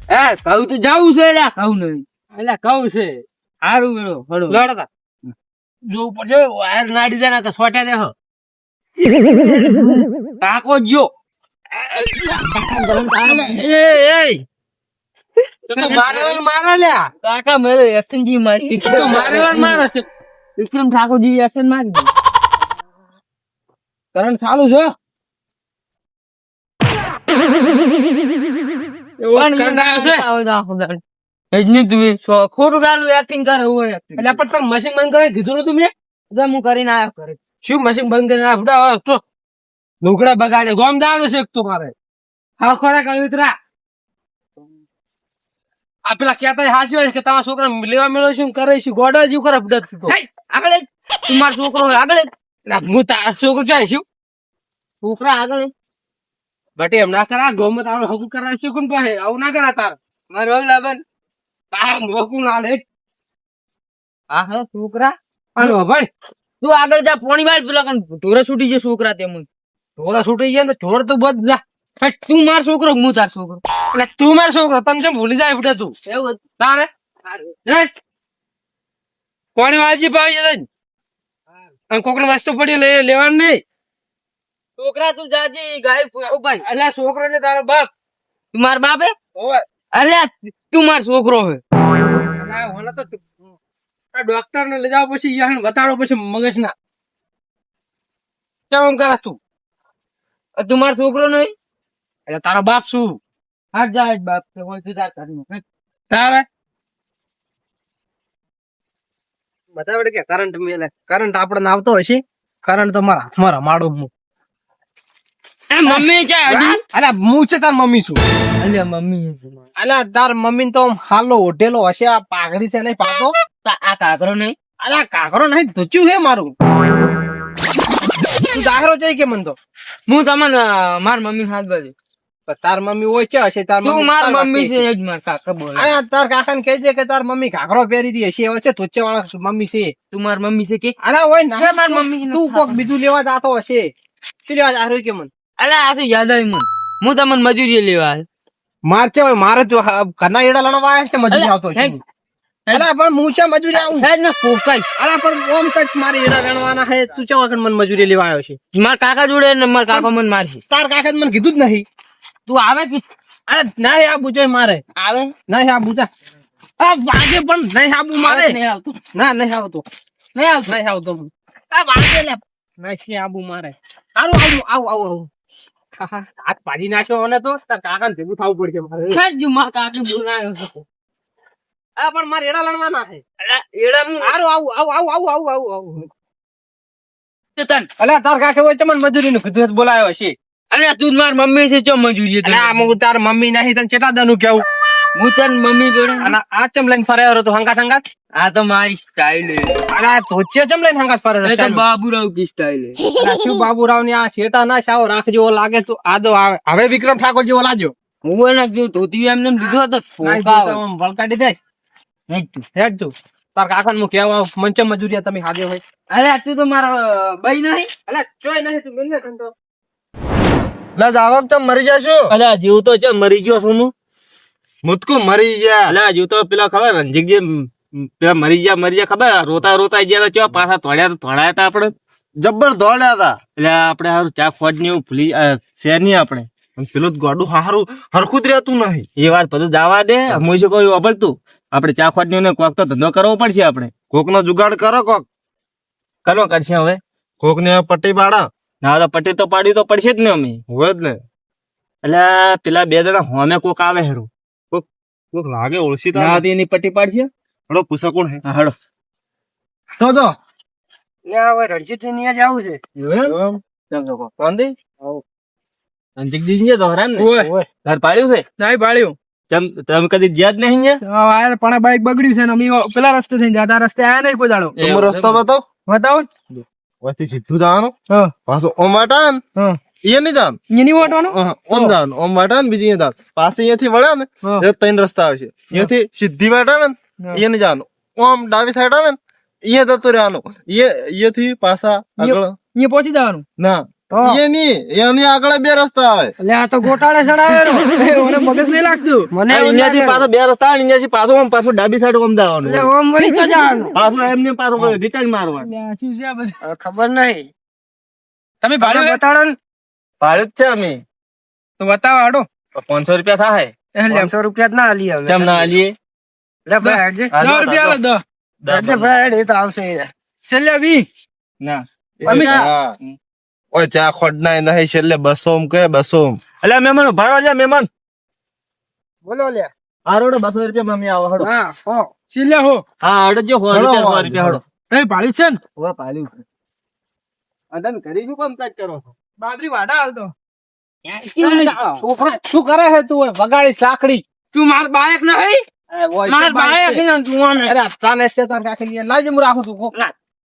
કહું તો જવું છે એટલે કહું નહીં એટલે કહું છે સારું વેળો હળો લડતા જોવું પડશે વાયર નાડી જાય ને તો સોટ્યા દેખો કાકો જો મારા લ્યા કાકા મેરે એક્શનજી મારી મારે છે વિક્રમ ઠાકોરજી એક્શન મારી કરંટ ચાલુ છે ખોટું ચાલુ એક્ટિંગ કરે એટલે પણ તમે મશીન બંધ કરી દીધું નતું મેં હું કરીને આવ્યો કરે શું મશીન બંધ કરીને આવ્યો લુગડા બગાડે ગોમ દાવાનું છે તું મારે હા ખોરાક અવિતરા આ પેલા કેતા હાસી હોય કે તમારા છોકરા લેવા મેળો શું કરે છે ગોડો જેવું કરે આગળ તું મારો છોકરો આગળ હું તારા છોકરો જાય છું છોકરા આગળ બટે એમ ના કરા ગોમ તારું હકુ કરાવ છે કોણ પાસે આવું ના કરા તાર મારે ઓલા બન તાર મોકું ના લે હા હા છોકરા પણ ભાઈ તું આગળ જા પોણી વાળ પેલા ઢોરા છૂટી જાય છોકરા તેમ ઢોરા છૂટી જાય ને ઢોર તો બધા તું માર છોકરો હું તાર છોકરો એટલે તું માર છોકરો તને છે ભૂલી જાય બેટા તું એવું તારે પોણી વાળજી પાવી જાય અને કોકને વસ્તુ પડી લેવાનું નહીં છોકરા તું જાજી ગાય ભાઈ અલ્યા છોકરો ને તારો બાપ તું માર બાપ હે અલ્યા તું માર છોકરો હે તો ડોક્ટર ને લઈ જાવ પછી યાર બતાડો પછી મગજ ના કેમ કરે તું મારો છોકરો નહીં એટલે તારો બાપ શું હા જાય બાપ તારે બતાવડે કે કરંટ આપડે આવતો હશે કરંટ તો મારા હાથમાં રમાડો હું મમ્મી ક્યાં અલ્યા હું છે તાર મમ્મી છું અલ્યા મમ્મી અલ્યા તાર મમ્મી તો હાલો ઓઢેલો હશે આ પાઘડી છે નહીં પાતો આ કાકરો નહીં અલ્યા કાકરો નહીં ધોચ્યું છે મારું તું દાખલો જઈ કે મન તો હું તમને માર મમ્મી હાથ બાજુ તાર મમ્મી હોય છે હશે તાર તું માર મમ્મી છે જ માર કાકા બોલ અલ્યા તાર કાકા ને કહેજે કે તાર મમ્મી કાકરો પહેરી દી હશે એવો છે ધોચે વાળા મમ્મી છે તું માર મમ્મી છે કે અલ્યા હોય ના માર મમ્મી તું કોક બીજું લેવા જાતો હશે શું લેવા જારો કે મન અલા આ તો યાદ આવી મને હું તમને મજૂરી લેવા માર છે મારે જો ઘરના એડા લણવા આવ્યા છે મજૂરી આવતો છે અલા પણ હું છે મજૂરી આવું હે ને પોકાઈ અલા પણ ઓમ તક મારી એડા લણવાના હે તું ચા વખત મને મજૂરી લેવા આવ્યો છે માર કાકા જોડે ને માર કાકા મને મારશે તાર કાકા મને કીધું જ નહીં તું આવે કે અરે નહીં આબુ જોઈ મારે આવે નહીં આબુ જા આ વાગે પણ નહીં આબુ મારે નહીં આવતું ના નહીં આવતો નહીં આવતો આ વાગે લે નહીં આબુ મારે સારું આવું આવું હાથ પાડી નાખ્યો મને તો તાર કાકા ને ભેગું થવું પડશે મારે મારા કાકા બોલાયો હા પણ મારે એડા લણવાના છે એડા સારું આવું અલ્યા તાર કાકે હોય ચમન મજૂરી નું કીધું બોલાયો હશે અલ્યા તું માર મમ્મી છે ચો મજૂરી હું તાર મમ્મી નહીં તને કેટલા દાનું કેવું હું તાર મમ્મી જોડે અને આ ચમ લઈને ફર્યો તો હંગાત આ તો મારી સ્ટાઈલ હે અરે ધોચે ચમ લઈને હંગાત ફરે છે બાબુરાવ કી સ્ટાઈલ હે શું બાબુરાવ ની આ શેટા ના સાવ રાખજો લાગે તો આદો આવે હવે વિક્રમ ઠાકોર જેવો લાજો હું ના જો ધોતી એમને લીધો હતો વળકાડી દે હેડ તું તાર કાકા ને કેવા મંચે મજૂરિયા તમે હાજે હોય અરે તું તો મારા બઈ નહીં અલે ચોય નહીં તું મિલને કંતો લા જાવક તમ મરી જાશો અલે જીવ તો છે મરી ગયો છું હું મુતકો મરી ગયા અલે જીવ તો પેલા ખબર રંજીક જે પેલા મરી ગયા ખબર રોતા ગયા તો પાછા થોડાયા હતા આપણે જબ્બર દોડ્યા હતા એટલે આપણે હારું ચા ફોડ ની ભૂલી શેર ની આપણે પેલું ગોડું હારું હરખું જ રહેતું નહીં એ વાત બધું જવા દે હું શું કહ્યું અબળતું આપણે ચા ખોટ ની કોક તો ધંધો કરવો પડશે આપણે કોક નો જુગાડ કરો કોક કરો કરશે હવે કોક ને પટ્ટી પાડા ના તો પટ્ટી તો પાડી તો પડશે જ ને અમે હોય જ ને એટલે પેલા બે જણા હોમે કોક આવે હેરું કોક લાગે ઓળસી તો એની પટ્ટી પાડશે હડો પૂછો કોણ હે હડો તો ને હવે રણજીત ની જવું છે એમ ચાલો કોણ દે રણજીત દી તો હરામ ને ઘર પાડ્યું છે નહીં પાડ્યું તમે કદી જ્યાં જ નહીં પણ બાઈક બગડ્યું છે ને અમે પેલા રસ્તે થઈને જતા રસ્તે આયા નહીં કોઈ દાડો રસ્તો બતાવો વસ્તી સીધું જવાનું પાછું ઓમ વાટા ને એ નહીં જવાનું એની વાટવાનું ઓમ જવાનું ઓમ વાટા ને બીજી જવાનું પાછું અહીંયાથી વળે ને ત્રણ રસ્તા આવશે અહીંયાથી સીધી વાટ આવે ને એ નહીં જવાનું ઓમ ડાબી સાઈડ આવે ને અહીંયા જતું રહેવાનું અહીંયાથી પાછા આગળ અહીંયા પહોંચી જવાનું ના એની આગળ બે રસ્તા આવે. એટલે આ તો ગોટાળે ચડાવેલો મને મગજ નહીં લાગતું મને એવું અહીંયાથી લાગે. પાછો બે રસ્તા આવે ને અહીંયાથી પાછું ડાબી સાઈડ ઓમ જવાનું એટલે ઓમ વળી તો જવાનું. પાછું એમને પાછું રિટર્ન મારવાનું હવે ખબર નહીં તમે ભાડું ભાડું બતાડો ને ભાડું જ છે અમે તો બતાવો આડો 500 રૂપિયા થાય 500 રૂપિયા જ ના આલી હવે. કેમ ના આલીએ એટલે ભાઈ હેડજે. 10 રૂપિયા લે 10 હેડજે ભાઈ હેડ, એ તો આવશે એ. છેલ્લે 20 ના હા. ઓય ચા ખોડનાય નહીં છેલ્લે 200 કે 200. એટલે મહેમાન ભાડો લે મહેમાન બોલો લે. આ રોડ 200 રૂપિયા મમ્મી આવો હડો હા હો. છેલ્લે હો હા હડો જો 100 રૂપિયા હડો એ ભાડું છે ને હવે પાલ્યું અદન કરી શું કામ કાજ કરો છો બાદરી વાડા હાલતો છોકરા શું કરે છે તું વગાડી સાખડી તું માર બાયક નહીં માર બાયક ને તું આને અરે ચાને છે તાર કાકી લે લાજ હું રાખું છું કો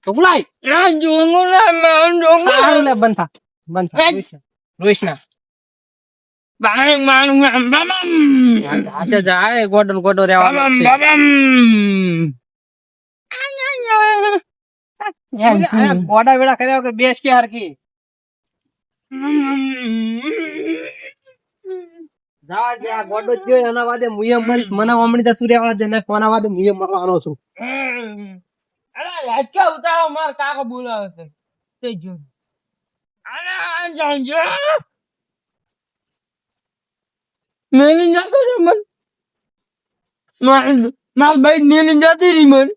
તો બોલાય આ જોંગો ના મેં જોંગો સારું લે બંધા રોઈશના બાય માર બમ આચે જાય ગોડન ગોડો રહેવાનો બમ છે ગોડા વેડા કર્યા વગર બેસ કે હરકી જા જા ગોડો જો એના વાદે મુયમ મરી મને ઓમણી તો સુર્યા દે ને કોના વાદે મુયમ મરવાનો છું અરે લાચા ઉતારો માર કાકો બોલાવે છે તે જો અરે જાંજો મેલી જાતો રે મન માર ભાઈ મેલી જાતી રી મન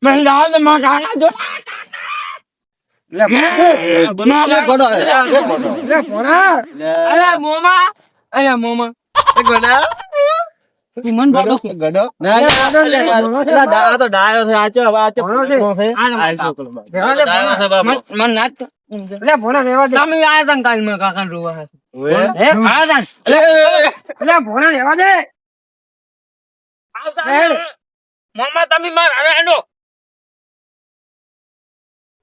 મેં લાલ માં કાકા જો ગોડો લે ભણા. અરે મોમા ગોડા તું મન બાબો ગોડો લે, આગળ લે. આ તો ડાયો છે આચો હવે આચો ભણો છે. મન નાચ લે ભણા રહેવા દે. તમે આયા તા કાલ માં કાકા રોવા હે? આયા તા લે ભણા રહેવા દે. મોમા તમે માર અરે હેડો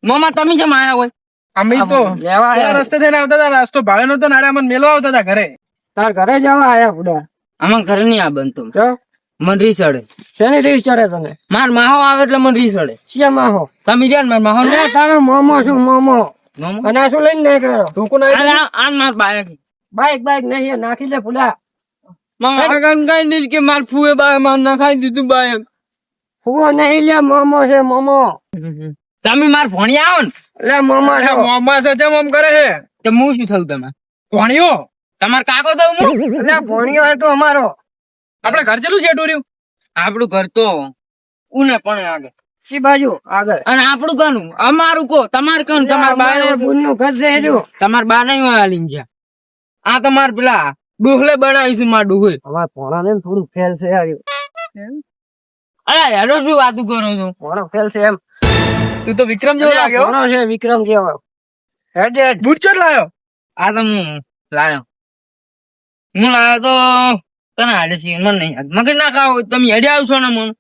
મોમા તમે જેમ આયા હોય અમે તો લેવા આ આયા. રસ્તે થઈને આવતા હતા રસ્તો ભાડે નતો ને અરે અમને મેલવા આવતા હતા ઘરે તાર ઘરે જવા આયા બુડા. આમાં ઘરે નહીં આ બનતો જો મન રી ચડે શેની રીસ ચડે તને? માર માહો આવે એટલે મન રી ચડે શિયામાં હો. તમે જ્યાં માર માહો લે તારો મોમો શું મોમો. મોમો અને આ શું લઈને નીકળ્યો? તું આ માર બાયક બાઈક નહીં નાખી દે ફૂલા. મારા કાકા કઈ નહીં કે માર ફૂએ બાય માર નખાઈ દીધું બાયક ફૂવો નહીં લે મોમો છે મોમો. તમે માર ભણી આવો ને લે મોમો છે. મોમા છે જેમ આમ કરે છે તો હું શું થયું તમે ભણ્યો તમાર કાકો તો હું લે ભણ્યો હે તો અમારો. આપણે ઘર ચેલું છે રહ્યું આપણું ઘર તો ઉને પણ આગળ શી બાજુ આગળ? અને આપણું કનું અમારું કો તમારે કનું તમાર બા બુનનું ઘર છે હજુ. તમાર બા નહીં હોય આલીન જ્યાં આ તમાર પેલા ડોહલે બનાવીશું માર ડોહે અમાર ભણા ને થોડું ફેલ છે હાર્યું. અરે હેડો શું વાતું કરો છો ભણો ફેલ છે એમ. તું તો વિક્રમ જેવો લાગ્યો ભણો છે વિક્રમ જેવો. હેડ હેડ. બુટ ચો લાયો આ તો હું લાયો તો તને હાડે છે મને નહીં યાદ. મગજ ના ખાવ તમે હેડે આવશો ને મને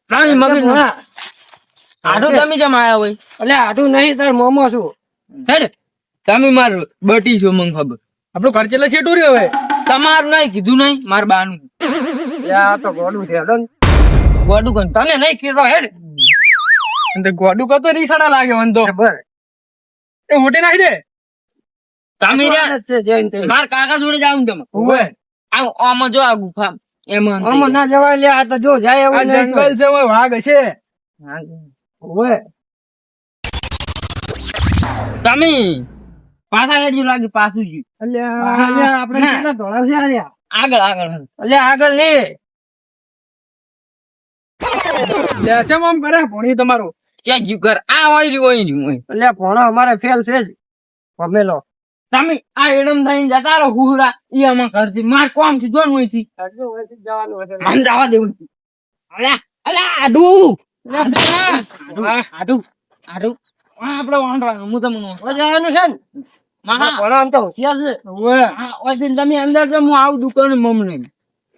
તમે મગજ ભણા. આટલું તમે જેમ આયા હોય એટલે આટલું નહીં તાર મોમો છું. હેડ તમે માર બટી છો મને ખબર આપણું ઘર ચેલે છે ટોરી હવે તમારું નહીં કીધું નહીં માર બાનું લે આ તો ગોડું છે હેડો ને. ગોડું કન તને નહીં કીધો હેડ. ગોડું કતો રીસાડા લાગે મને તો બર. એ હોટે નાખી દે તમે આ જ છે જૈન તે. માર કાકા જોડે જાવ તમે ઓવે. આમાં જો આ ગુફા એમાં આમાં ના જવાય લે આ તો જો જાય આ એવું નહીં. જંગલ છે ઓય વાઘ હશે ઓવે. તમે પાછા હેડ્યું લાગે પાછું જ એટલે આપણે ના. કેટલા ધોળા છે આલ્યા? આગળ આગળ એટલે આગળ લે. લે કેમ આમ કરે ભણી તમારું ક્યાં જીવ કર આ હોય રહ્યું હોય એટલે ભણો અમારે ફેલ છે જ. પમેલો. તમે આ એડમ થઈને જતા રહો હુહરા ઈ આમાં કરતી માર કોમ થી જોન હોય થી જવાનું હશે. મને જવા દેવું અલ્યા અલ્યા આડુ આડુ આડુ આપણે વાંઢવાનું હું તમને જવાનું છે ને? મારા ભણો આમ તો હોશિયાર છે. તમે અંદર તો હું આવું દુકાન મમને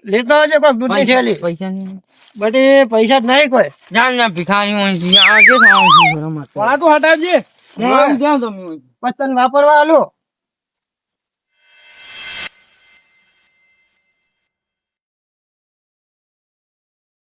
લેતો આવજો કોઈ દૂધની થેલી. પૈસા નહીં બધી પૈસા જ નહીં કોઈ. જાણ ના ભિખારી હોય છે આ કે થાવ છે રમત તો હટાવજે હું આવું ક્યાં તમે પતંગ વાપરવા આલો.